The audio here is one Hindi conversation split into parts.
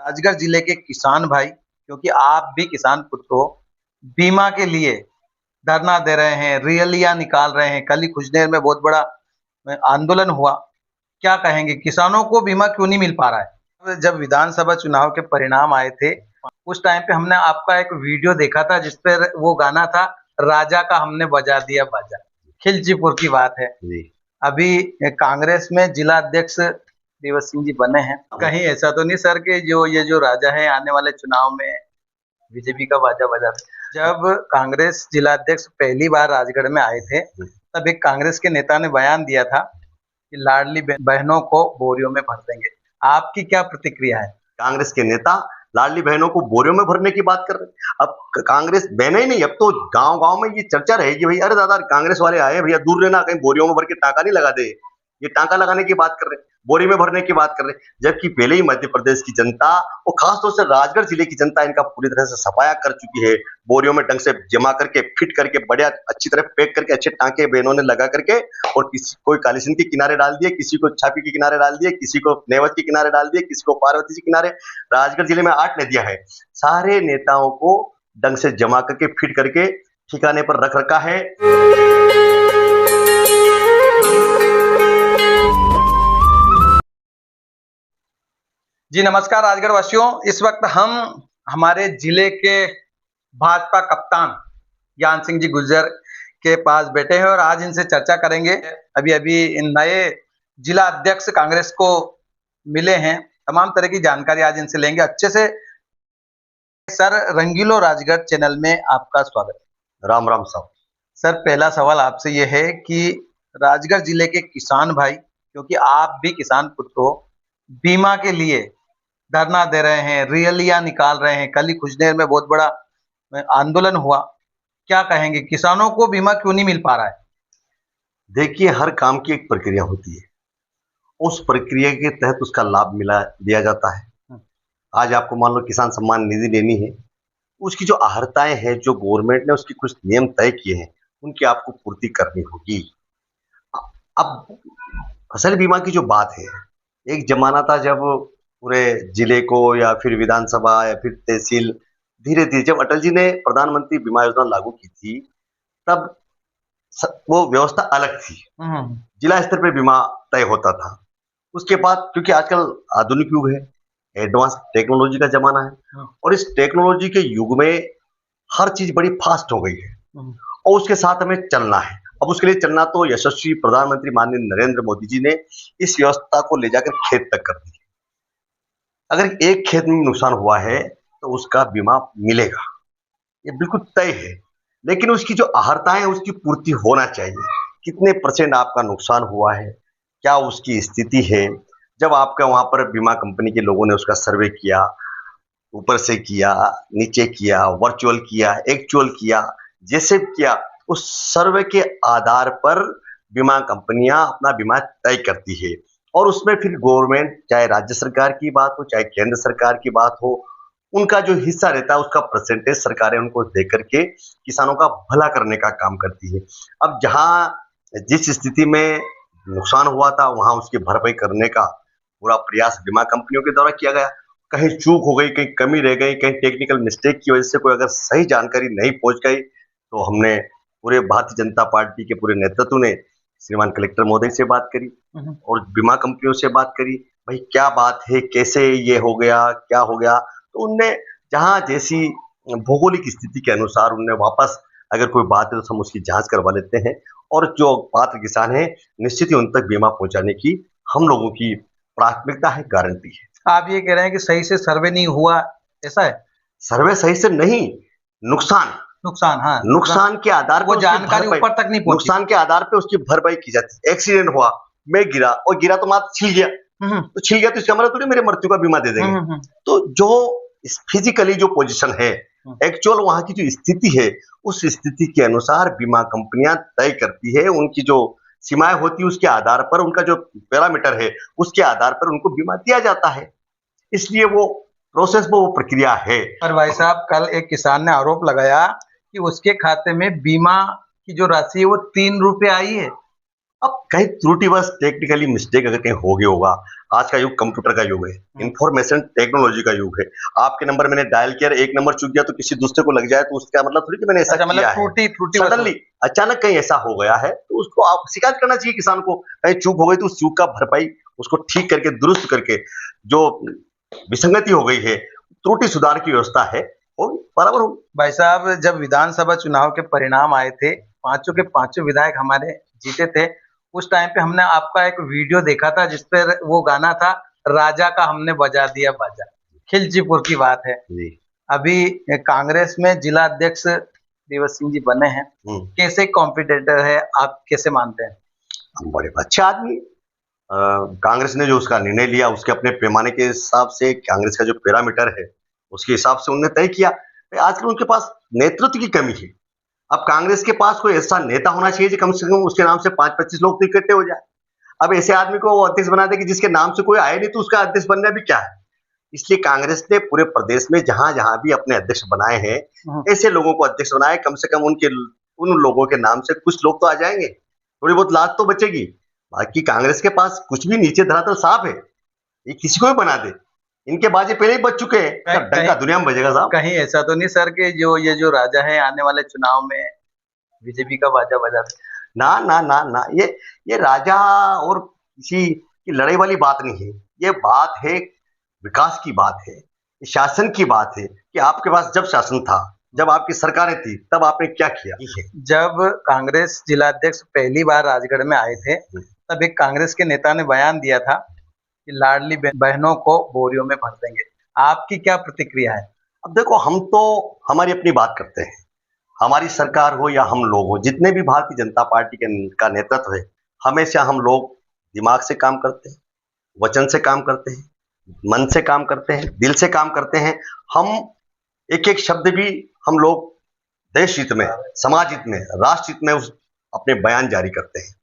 राजगढ़ जिले के किसान भाई, क्योंकि आप भी किसान पुत्र हो, बीमा के लिए धरना दे रहे हैं, रैलियां निकाल रहे हैं। कल ही कुछ देर में बहुत बड़ा आंदोलन हुआ। क्या कहेंगे, किसानों को बीमा क्यों नहीं मिल पा रहा है? जब विधानसभा चुनाव के परिणाम आए थे, उस टाइम पे हमने आपका एक वीडियो देखा था जिस पर वो गाना था, राजा का हमने बजा दिया बाजा। खिलचीपुर की बात है। जी। अभी कांग्रेस में जिला अध्यक्ष देवर सिंह जी बने हैं। कहीं ऐसा तो नहीं सर कि ये जो राजा है आने वाले चुनाव में बीजेपी का बाजा बजा? जब कांग्रेस जिला अध्यक्ष पहली बार राजगढ़ में आए थे, तब एक कांग्रेस के नेता ने बयान दिया था कि लाडली बहनों को बोरियों में भर देंगे। आपकी क्या प्रतिक्रिया है? कांग्रेस के नेता लाडली बहनों को बोरियों में भरने की बात कर रहे हैं। अब कांग्रेस बहने ही नहीं, अब तो गांव गांव में ये चर्चा रहेगी, भाई अरे दादा कांग्रेस वाले आए भैया दूर रहना, कहीं बोरियों में भर के टाका नहीं लगा दे। ये टाका लगाने की बात कर रहे हैं, बोरी में भरने की बात कर रहे हैं, जबकि पहले ही मध्य प्रदेश की जनता और खासतौर से राजगढ़ जिले की जनता इनका पूरी तरह से सफाया कर चुकी है। बोरियों में ढंग से जमा करके फिट करके बढ़िया अच्छी तरह पैक करके अच्छे टांके बहनों ने लगा करके, और किसी कोई कालीसिंध के किनारे डाल दिए, किसी को छापी के किनारे डाल दिए, किसी को नेवत के किनारे डाल दिए, किसी को पार्वती के किनारे। राजगढ़ जिले में 8 नदियां हैं। सारे नेताओं को ढंग से जमा करके फिट करके ठिकाने पर रख रखा है। जी नमस्कार राजगढ़ वासियों, इस वक्त हम हमारे जिले के भाजपा कप्तान ज्ञान सिंह जी गुर्जर के पास बैठे हैं और आज इनसे चर्चा करेंगे। अभी अभी इन नए जिला अध्यक्ष कांग्रेस को मिले हैं, तमाम तरह की जानकारी आज इनसे लेंगे अच्छे से। सर, रंगीलो राजगढ़ चैनल में आपका स्वागत है। राम राम साहब। सर, पहला सवाल आपसे यह है कि राजगढ़ जिले के किसान भाई, क्योंकि आप भी किसान पुत्र हो, बीमा के लिए धरना दे रहे हैं, रैलियां निकाल रहे हैं। कल ही कुछ देर में बहुत बड़ा आंदोलन हुआ। क्या कहेंगे, किसानों को बीमा क्यों नहीं मिल पा रहा है? देखिए, हर काम की एक प्रक्रिया होती है, उस प्रक्रिया के तहत उसका लाभ दिया जाता है। आज आपको मान लो किसान सम्मान निधि लेनी है, उसकी जो अहर्ताएं हैं, जो गवर्नमेंट ने उसकी कुछ नियम तय किए हैं, उनकी आपको पूर्ति करनी होगी। अब फसल बीमा की जो बात है, एक जमाना था जब पूरे जिले को या फिर विधानसभा या फिर तहसील, धीरे धीरे जब अटल जी ने प्रधानमंत्री बीमा योजना लागू की थी, तब वो व्यवस्था अलग थी। जिला स्तर पे बीमा तय होता था। उसके बाद क्योंकि आजकल आधुनिक युग है, एडवांस टेक्नोलॉजी का जमाना है, और इस टेक्नोलॉजी के युग में हर चीज बड़ी फास्ट हो गई है, और उसके साथ हमें चलना है। अब उसके लिए चलना तो यशस्वी प्रधानमंत्री माननीय नरेंद्र मोदी जी ने इस व्यवस्था को ले जाकर खेत तक कर दी। अगर एक खेत में नुकसान हुआ है तो उसका बीमा मिलेगा, ये बिल्कुल तय है। लेकिन उसकी जो अहर्ताएं है उसकी पूर्ति होना चाहिए। कितने % आपका नुकसान हुआ है, क्या उसकी स्थिति है। जब आपका वहां पर बीमा कंपनी के लोगों ने उसका सर्वे किया, ऊपर से किया, नीचे किया, वर्चुअल किया, एक्चुअल किया, जैसे किया, उस सर्वे के आधार पर बीमा कंपनियां अपना बीमा तय करती है। और उसमें फिर गवर्नमेंट, चाहे राज्य सरकार की बात हो चाहे केंद्र सरकार की बात हो, उनका जो हिस्सा रहता है उसका परसेंटेज सरकारें उनको दे करके किसानों का भला करने का काम करती है। अब जहां जिस स्थिति में नुकसान हुआ था वहां उसकी भरपाई करने का पूरा प्रयास बीमा कंपनियों के द्वारा किया गया। कहीं चूक हो गई, कहीं कमी रह गई, कहीं टेक्निकल मिस्टेक की वजह से कोई अगर सही जानकारी नहीं पहुंच गई, तो हमने पूरे भारतीय जनता पार्टी के पूरे नेतृत्व ने श्रीमान कलेक्टर महोदय से बात करी और बीमा कंपनियों से बात करी, भाई क्या बात है, कैसे ये हो गया, क्या हो गया। तो उनने जहां जैसी भौगोलिक स्थिति के अनुसार उनने वापस, अगर कोई बात है तो हम उसकी जांच करवा लेते हैं, और जो पात्र किसान है निश्चित ही उन तक बीमा पहुंचाने की हम लोगों की प्राथमिकता है, गारंटी है। आप ये कह रहे हैं कि सही से सर्वे नहीं हुआ, ऐसा है? सर्वे सही से नहीं, नुकसान हाँ, नुकसान के आधार पर जानकारी ऊपर तक नहीं पहुंची। नुकसान के आधार पे उसकी भरपाई की जाती है। एक्सीडेंट हुआ, मैं गिरा और गिरा तो मात्र छिल गया, तो छिल गया तो इसका मतलब थोड़ी मेरे मृत्यु का बीमा दे देंगे। तो जो फिजिकली जो पोजीशन है, एक्चुअल वहां की जो स्थिति है, उस स्थिति के अनुसार बीमा कंपनियां तय करती है। उनकी जो सीमाएं होती है उसके आधार पर, उनका जो पैरामीटर है उसके आधार पर उनको बीमा दिया जाता है। इसलिए वो प्रोसेस में वो प्रक्रिया है। पर भाई साहब, कल एक किसान ने आरोप लगाया कि उसके खाते में बीमा की जो राशि है वो 3 रुपए आई है, अब कहीं त्रुटिवश टेक्निकली मिस्टेक अगर कहीं हो गया होगा, आज का युग कंप्यूटर का युग है, इंफॉर्मेशन टेक्नोलॉजी का युग है। आपके नंबर मैंने डायल किया, एक नंबर चूक गया तो किसी दूसरे को लग जाए तो उसका मतलब थोड़ी कि मैंने ऐसा अच्छा, किया मतलब है। त्रुटि त्रुटि सडनली अचानक कहीं ऐसा हो गया है तो उसको आप शिकायत करना चाहिए किसान को। कहीं चूक हो गई तो उस चूक का भरपाई उसको ठीक करके दुरुस्त करके जो विसंगति हो गई है, त्रुटि सुधार की व्यवस्था है वो बराबर हो। भाई साहब, जब विधानसभा चुनाव के परिणाम आए थे, पांचों के पांचों विधायक हमारे जीते थे, उस टाइम पे हमने आपका एक वीडियो देखा था जिस पर वो गाना था, राजा का हमने बजा दिया बाजा। खिलचीपुर की बात है। जी। अभी कांग्रेस में जिला अध्यक्ष देवर सिंह जी बने हैं। कैसे कॉम्पिटिटर है, आप कैसे मानते हैं? बड़े अच्छे आदमी। कांग्रेस ने जो उसका निर्णय लिया उसके अपने पैमाने के हिसाब से कांग्रेस का जो पैरामीटर है उसके हिसाब से उन्होंने तय किया। आजकल उनके पास नेतृत्व की कमी है। अब कांग्रेस के पास कोई ऐसा नेता होना चाहिए जो कम से कम उसके नाम से 5-25 लोग तो इकट्ठे हो जाए। अब ऐसे आदमी को वो अध्यक्ष बना दे कि जिसके नाम से कोई आए नहीं तो उसका अध्यक्ष बनना भी क्या है। इसलिए कांग्रेस ने पूरे प्रदेश में जहां जहां भी अपने अध्यक्ष बनाए हैं ऐसे लोगों को अध्यक्ष बनाए। कम से कम उनके उन लोगों के नाम से कुछ लोग तो आ जाएंगे, थोड़ी बहुत लाज तो बचेगी। बाकी कांग्रेस के पास कुछ भी नीचे धरातल साफ है, ये किसी को भी बना दे। इनके बाजे पहले ही बच चुके हैं, डंका दुनिया में बजेगा साहब। कहीं ऐसा तो नहीं सर कि जो राजा है आने वाले चुनाव में बीजेपी का बाजा बजा? ना ना ना ना, ये राजा और किसी की लड़ाई वाली बात नहीं है। ये बात है विकास की बात है, शासन की बात है कि आपके पास जब शासन था, जब आपकी सरकारें थी, तब आपने क्या किया। जब कांग्रेस जिलाध्यक्ष पहली बार राजगढ़ में आए थे तब एक कांग्रेस के नेता ने बयान दिया था कि लाडली बहनों को बोरियों में भर देंगे। आपकी क्या प्रतिक्रिया है? अब देखो, हम तो हमारी अपनी बात करते हैं। हमारी सरकार हो या हम लोग हो, जितने भी भारतीय जनता पार्टी का नेतृत्व है, हमेशा हम लोग दिमाग से काम करते हैं, वचन से काम करते हैं, मन से काम करते हैं, दिल से काम करते हैं। हम एक एक शब्द भी हम लोग देश हित में, समाज हित में, राष्ट्र हित में उस अपने बयान जारी करते हैं।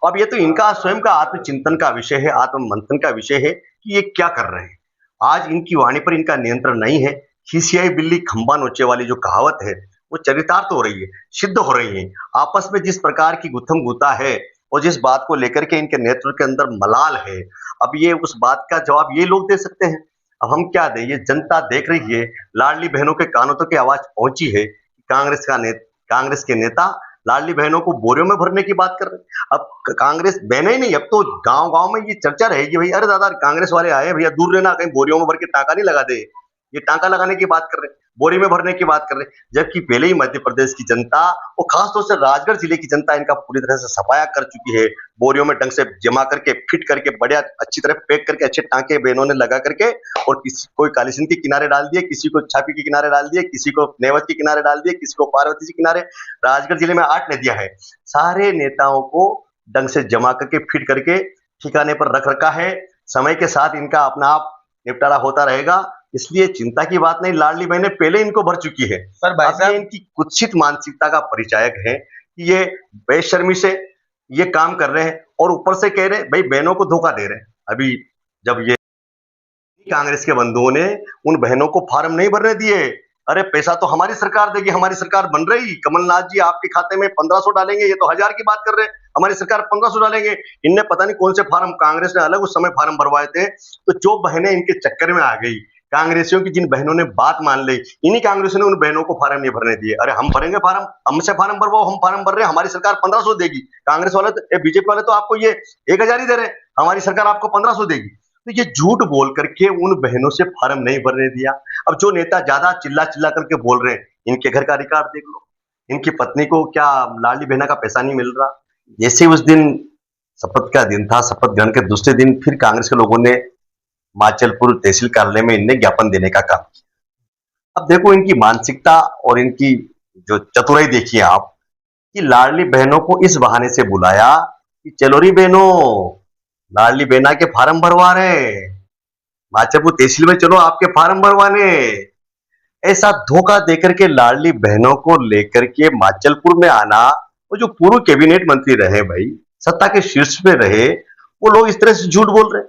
अब ये तो इनका स्वयं का आत्मचिंतन का विषय है, आत्ममंथन का विषय है कि ये क्या कर रहे हैं। आज इनकी वाणी पर इनका नियंत्रण नहीं है। खिसियाई बिल्ली खंबा नोचे वाली जो कहावत है वो चरितार्थ हो रही है, सिद्ध हो रही है। आपस में जिस प्रकार की गुत्थम गुत्ता है और जिस बात को लेकर के इनके नेतृत्व के अंदर मलाल है, अब ये उस बात का जवाब ये लोग दे सकते हैं। अब हम क्या दें, ये जनता देख रही है। लाडली बहनों के कानों तक की आवाज पहुंची है। कांग्रेस के नेता लाडली बहनों को बोरियों में भरने की बात कर रहे हैं। अब कांग्रेस बहने ही नहीं, अब तो गांव गांव में ये चर्चा रहेगी, भाई अरे दादा कांग्रेस वाले आए, भैया दूर रहना, कहीं बोरियों में भर के टाका नहीं लगा दे। ये टाका लगाने की बात कर रहे हैं, बोरी में भरने की बात कर रहे हैं, जबकि पहले ही मध्य प्रदेश की जनता और खासतौर से राजगढ़ जिले की जनता इनका पूरी तरह से सफाया कर चुकी है। बोरियों में ढंग से जमा करके, फिट करके, बढ़िया अच्छी तरह पैक करके, अच्छे टांके बहनों ने लगा करके, और कोई कालीसिंध के किनारे डाल दिए, किसी को छापी के किनारे डाल दिए, किसी को नेवत के किनारे डाल दिए, किसी को पार्वती जी किनारे। राजगढ़ जिले में 8 नदियां है। सारे नेताओं को ढंग से जमा करके, फिट करके ठिकाने पर रख रखा है। समय के साथ इनका अपना आप निपटारा होता रहेगा, इसलिए चिंता की बात नहीं। लाडली बहनें पहले इनको भर चुकी है। पर भाई साहब, इनकी कुत्सित मानसिकता का परिचायक है कि ये बेशर्मी से ये काम कर रहे हैं और ऊपर से कह रहे हैं भाई बहनों को धोखा दे रहे हैं। अभी जब ये कांग्रेस के बंधुओं ने उन बहनों को फार्म नहीं भरने दिए, अरे पैसा तो हमारी सरकार देगी, हमारी सरकार बन रही, कमलनाथ जी आपके खाते में 1500 डालेंगे, ये तो 1000 की बात कर रहे हैं, हमारी सरकार 1500 डालेंगे। इनने पता नहीं कौन से फार्म, कांग्रेस ने अलग उस समय फार्म भरवाए थे। तो जो बहनें इनके चक्कर में आ गई, कांग्रेसियों की जिन बहनों ने बात मान ली, इन्हीं कांग्रेसियों ने उन बहनों को फार्म नहीं भरने दिए। अरे हम भरेंगे फार्म, हमसे फार्म भरवाओ, हम फार्म भर रहे हैं, हमारी सरकार 1500 देगी। कांग्रेस वाले तो, बीजेपी वाले तो आपको ये 1000 ही दे रहे हैं, हमारी सरकार आपको 1500 देगी। तो ये झूठ बोल करके उन बहनों से फार्म नहीं भरने दिया। अब जो नेता ज्यादा चिल्ला चिल्ला करके बोल रहे हैं, इनके घर का रिकॉर्ड देख लो, इनकी पत्नी को क्या लाडली बहना का पैसा नहीं मिल रहा। जैसे उस दिन शपथ का दिन था, शपथ ग्रहण के दूसरे दिन फिर कांग्रेस के लोगों ने माचलपुर तहसील कार्यालय में इनने ज्ञापन देने का काम किया। अब देखो इनकी मानसिकता और इनकी जो चतुराई देखिए आप, कि लाडली बहनों को इस बहाने से बुलाया कि चलो री बहनों, लाडली बहना के फार्म भरवा रहे, माचलपुर तहसील में चलो आपके फार्म भरवाने। ऐसा धोखा देकर के लाडली बहनों को लेकर के माचलपुर में आना। वो जो पूर्व कैबिनेट मंत्री रहे भाई, सत्ता के शीर्ष पे रहे, वो लोग इस तरह से झूठ बोल रहे हैं।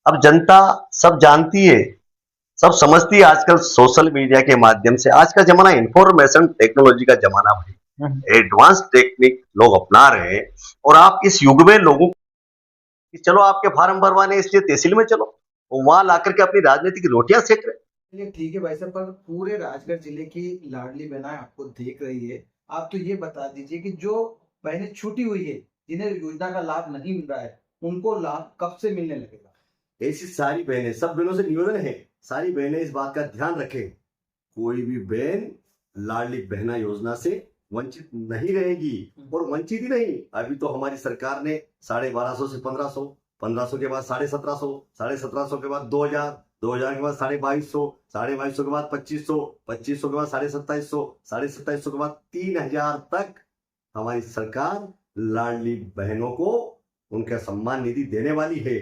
अब जनता सब जानती है, सब समझती है। आजकल सोशल मीडिया के माध्यम से, आज का जमाना इंफॉर्मेशन टेक्नोलॉजी का जमाना भाई, एडवांस टेक्निक लोग अपना रहे हैं। और आप इस युग में लोगों कि चलो आपके फार्म भरवाने इसलिए तहसील में चलो, वहां ला करके अपनी राजनीतिक रोटियां सेक रहे। चलिए ठीक है भाई साहब, पर पूरे राजगढ़ जिले की लाडली बहनाएं आपको देख रही है। आप तो ये बता दीजिए कि जो बहनें छूटी हुई है, जिन्हें योजना का लाभ नहीं मिल रहा है, उनको लाभ कब से मिलने लगेगा? ऐसी सारी बहनें, सब बहनों से निवेदन है, सारी बहनें इस बात का ध्यान रखें, कोई भी बहन लाडली बहना योजना से वंचित नहीं रहेगी। और वंचित ही नहीं, अभी तो हमारी सरकार ने 1250 से 1500, 1500 के बाद 1750, 1750 के बाद 2000, 2000 के बाद 2250, 2250 के बाद 2500, 2500 के बाद 2750, 2750 के बाद 3000 तक हमारी सरकार लाडली बहनों को उनका सम्मान निधि देने वाली है।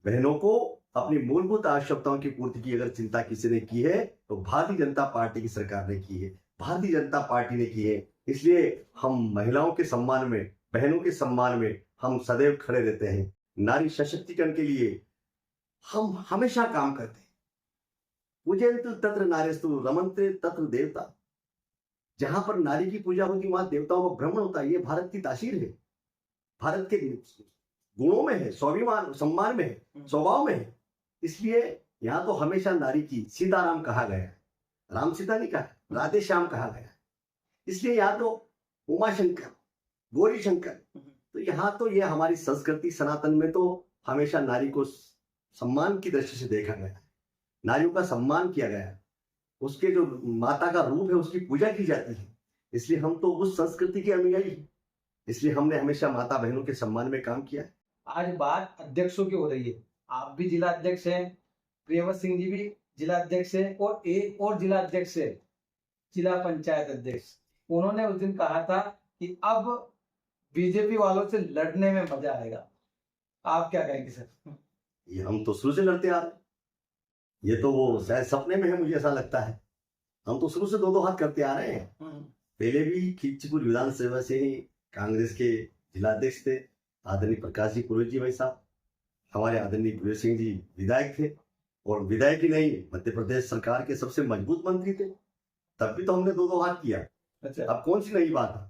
बहनों को अपनी मूलभूत आवश्यकताओं की पूर्ति की अगर चिंता किसी ने की है तो भारतीय जनता पार्टी की सरकार ने की है, भारतीय जनता पार्टी ने की है। इसलिए हम महिलाओं के सम्मान में, बहनों के सम्मान में हम सदैव खड़े रहते हैं। नारी सशक्तिकरण के लिए हम हमेशा काम करते हैं। पूजयन्तु तत्र नार्यस्तु रमन्ते तत्र देवता। जहां पर नारी की पूजा होती वहां देवताओं का भ्रमण होता है। ये भारत की तासीर है, भारत के गुणों में है, स्वाभिमान सम्मान में है, स्वभाव में है। इसलिए यहाँ तो हमेशा नारी की सीताराम कहा गया है, राम सीता नहीं कहा, राधे श्याम कहा गया है। इसलिए यहाँ तो उमा शंकर, गौरी शंकर, तो यहाँ तो ये हमारी संस्कृति सनातन में तो हमेशा नारी को सम्मान की दृष्टि से देखा गया है, नारियों का सम्मान किया गया है, उसके जो माता का रूप है उसकी पूजा की जाती है। इसलिए हम तो उस संस्कृति के अनुयायी हैं, इसलिए हमने हमेशा माता बहनों के सम्मान में काम किया है। आज बात अध्यक्षों की हो रही है, आप भी जिला अध्यक्ष हैं, प्रियवत सिंह जी भी जिला अध्यक्ष है, और एक और जिला अध्यक्ष है, जिला पंचायत अध्यक्ष। उन्होंने उस दिन कहा था कि अब बीजेपी वालों से लड़ने में मजा आएगा। आप क्या कहेंगे सर? ये हम तो शुरू से लड़ते आ रहे हैं, ये तो वो शायद सपने में है, मुझे ऐसा लगता है। हम तो शुरू से दो दो हाथ करते आ रहे हैं। पहले भी खिंचपुर विधानसभा से ही कांग्रेस के जिलाध्यक्ष थे आदरणीय प्रकाश जी पुरोहित जी भाई साहब, हमारे आदरणीय भूपेश सिंह जी विधायक थे, और विधायक ही नहीं मध्य प्रदेश सरकार के सबसे मजबूत मंत्री थे, तब भी तो हमने दो दो हाथ किया। अच्छा, अब कौन सी नई बात है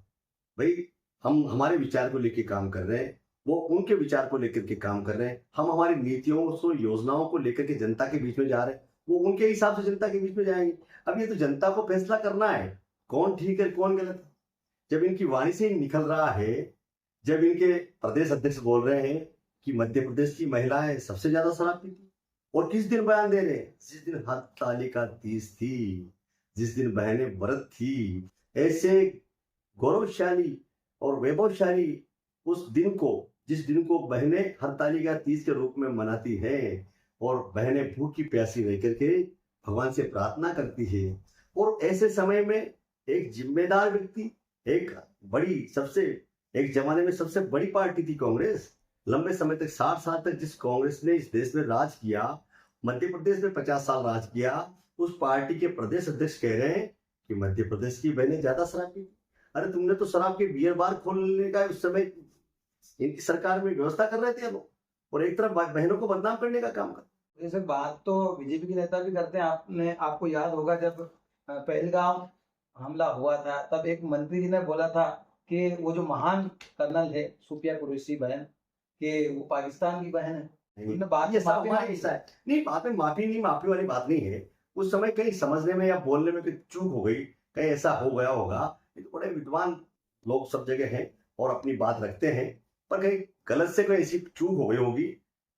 भाई? हम हमारे विचार को लेकर काम कर रहे हैं, वो उनके विचार को लेकर के काम कर रहे हैं। हम हमारी नीतियों को, योजनाओं को लेकर के जनता के बीच में जा रहे हैं, वो उनके हिसाब से जनता के बीच में जाएंगे। अब ये तो जनता को फैसला करना है कौन ठीक है कौन गलत है। जब इनकी वाणी से ही निकल रहा है, जब इनके प्रदेश अध्यक्ष बोल रहे हैं कि मध्य प्रदेश की महिलाएं सबसे ज्यादा शराब पीती, और किस दिन बयान दे रहे हैं? जिस दिन हरतालिका तीज थी, जिस दिन बहनें व्रत थी, ऐसे गौरवशाली और वैभवशाली उस दिन को, जिस दिन को बहनें हरतालिका तीज के रूप में मनाती हैं, और बहनें भूखी प्यासी रह करके भगवान से प्रार्थना करती है। और ऐसे समय में एक जिम्मेदार व्यक्ति, एक बड़ी, सबसे, एक जमाने में सबसे बड़ी पार्टी थी कांग्रेस, लंबे समय तक 60 साल तक जिस कांग्रेस ने इस देश में राज किया, मध्य प्रदेश में 50 साल राज किया, उस पार्टी के प्रदेश अध्यक्ष कह रहे हैं कि मध्य प्रदेश की बहनें ज्यादा शराब पीती। अरे तुमने तो शराब के बियर बार खोलने का उस समय इनकी सरकार में व्यवस्था कर रहे थे लोग, और एक तरफ बहनों को बदनाम करने का काम कर। जैसे बात तो बीजेपी के नेता भी करते हैं। आपको याद होगा जब पहलगाम हमला हुआ था, तब एक मंत्री जी ने बोला था कि वो जो महान कर्नल है सुफिया कुरैशी बहन, कि वो पाकिस्तान की बहन है। बात ये सब नहीं, बात में माफी वाली बात नहीं है। उस समय कहीं समझने में या बोलने में कोई चूक हो गई, कहीं ऐसा हो गया होगा। तो बड़े विद्वान लोग सब जगह हैं और अपनी बात रखते हैं, पर कहीं गलत से कोई ऐसी चूक हो गई होगी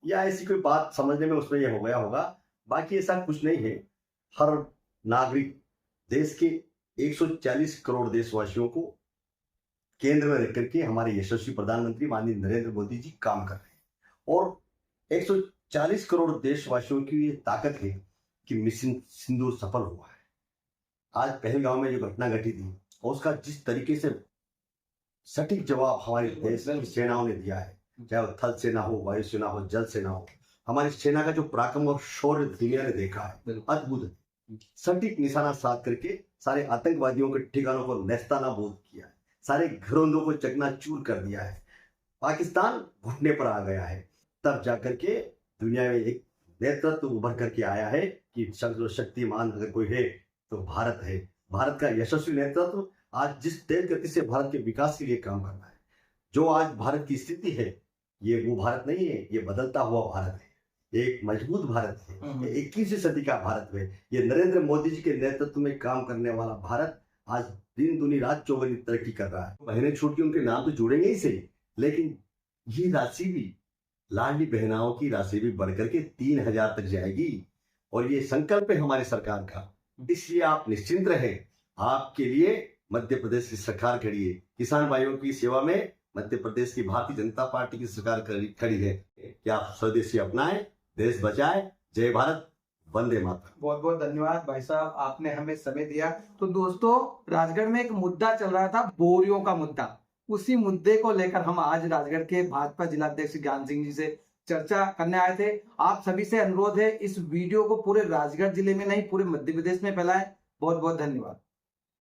या ऐसी कोई बात समझने में उसमें ये हो गया होगा। बाकी ऐसा कुछ नहीं है। हर नागरिक, देश के 140 करोड़ देशवासियों को केंद्र में रख करके हमारे यशस्वी प्रधानमंत्री माननीय नरेंद्र मोदी जी काम कर रहे हैं, और 140 करोड़ देशवासियों की ये ताकत है कि मिशन सिंदूर सफल हुआ है। आज पहलगांव में जो घटना घटी थी, और उसका जिस तरीके से सटीक जवाब हमारे देश की सेनाओं ने दिया है, चाहे वो थल सेना हो, वायु सेना हो, जल सेना हो, हमारी सेना का जो पराक्रम और शौर्य दुनिया ने देखा है, अद्भुत है। सटीक निशाना साध करके सारे आतंकवादियों के ठिकानों को नेस्तनाबूद किया है, सारे घरोंदों को चकनाचूर कर दिया है। पाकिस्तान घुटने पर आ गया है। तब जाकर के दुनिया में एक नेतृत्व उभर करके आया है कि शक्तिमान अगर कोई है तो भारत है। भारत का यशस्वी नेतृत्व आज जिस तेज गति से भारत के विकास के लिए काम कर रहा है, जो आज भारत की स्थिति है, ये वो भारत नहीं है, ये बदलता हुआ भारत है, एक मजबूत भारत है, ये 21वीं सदी का भारत है। ये नरेंद्र मोदी जी के नेतृत्व में काम करने वाला भारत आज दिन दुनी रात चौगुनी तरक्की कर रहा है। महीने छूट के उनके नाम तो जुड़ेंगे ही सही, लेकिन ये राशि भी, लाडली बहनाओं की राशि भी बढ़कर के 3,000 तक जाएगी। और ये संकल्प है हमारी सरकार का, इसलिए आप निश्चिंत रहे, आपके लिए मध्य प्रदेश की सरकार खड़ी है। किसान भाइयों की सेवा में मध्य प्रदेश की भारतीय जनता पार्टी की सरकार खड़ी है कि आप स्वदेशी अपनाएं, देश बचाएं। जय भारत, वंदे मातरम। बहुत बहुत धन्यवाद भाई साहब, आपने हमें समय दिया। तो दोस्तों, राजगढ़ में एक मुद्दा चल रहा था, बोरियों का मुद्दा। उसी मुद्दे को लेकर हम आज राजगढ़ के भाजपा जिलाध्यक्ष ज्ञान सिंह जी से चर्चा करने आए थे। आप सभी से अनुरोध है, इस वीडियो को पूरे राजगढ़ जिले में नहीं, पूरे मध्य प्रदेश में फैलाएं। बहुत बहुत धन्यवाद।